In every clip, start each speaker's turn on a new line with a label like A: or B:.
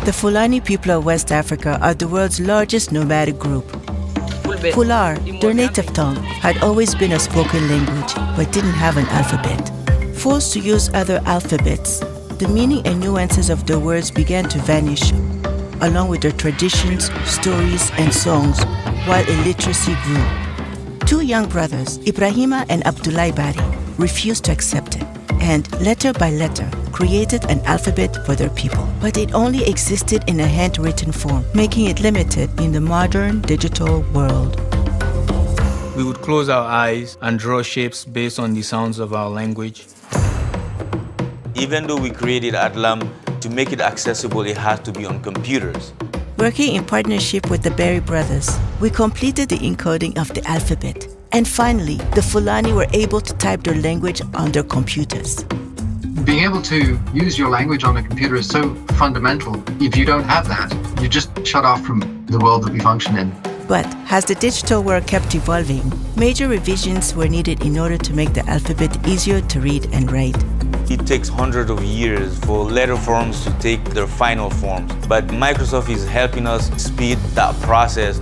A: The Fulani people of West Africa are the world's largest nomadic group. Fular, their native tongue, had always been a spoken language, but didn't have an alphabet. Forced to use other alphabets, the meaning and nuances of their words began to vanish, along with their traditions, stories, and songs, while illiteracy grew. Two young brothers, Ibrahima and Abdoulaye Bari, refused to accept it, and letter by letter, created an alphabet for their people. But it only existed in a handwritten form, making it limited in the modern digital world.
B: We would close our eyes and draw shapes based on the sounds of our language.
C: Even though we created Atlam, to make it accessible, it had to be on computers.
A: Working in partnership with the Bari brothers, we completed the encoding of the alphabet. And finally, the Fulani were able to type their language on their computers.
D: Being able to use your language on a computer is so fundamental. If you don't have that, you're just shut off from the world that we function in.
A: But as the digital world kept evolving, major revisions were needed in order to make the alphabet easier to read and write.
C: It takes hundreds of years for letter forms to take their final forms, but Microsoft is helping us speed that process.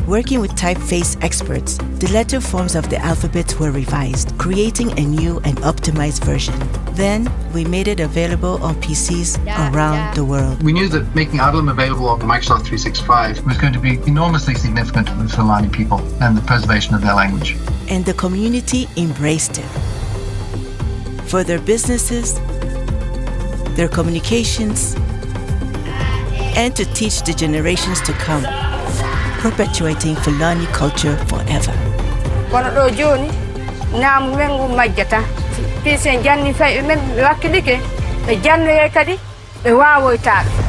A: Working with typeface experts, the letter forms of the alphabet were revised, creating a new and optimized version. Then, we made it available on PCs around the world.
D: We knew that making Atlam available on Microsoft 365 was going to be enormously significant to the Fulani people and the preservation of their language.
A: And the community embraced it. For their businesses, their communications, and to teach the generations to come, perpetuating Fulani culture forever.
E: Kono ɗo joni ñaamu men ngu majjata pisen janni fayi men wakkilike ɓe jannoye kadi ɓe wawoytaɓe.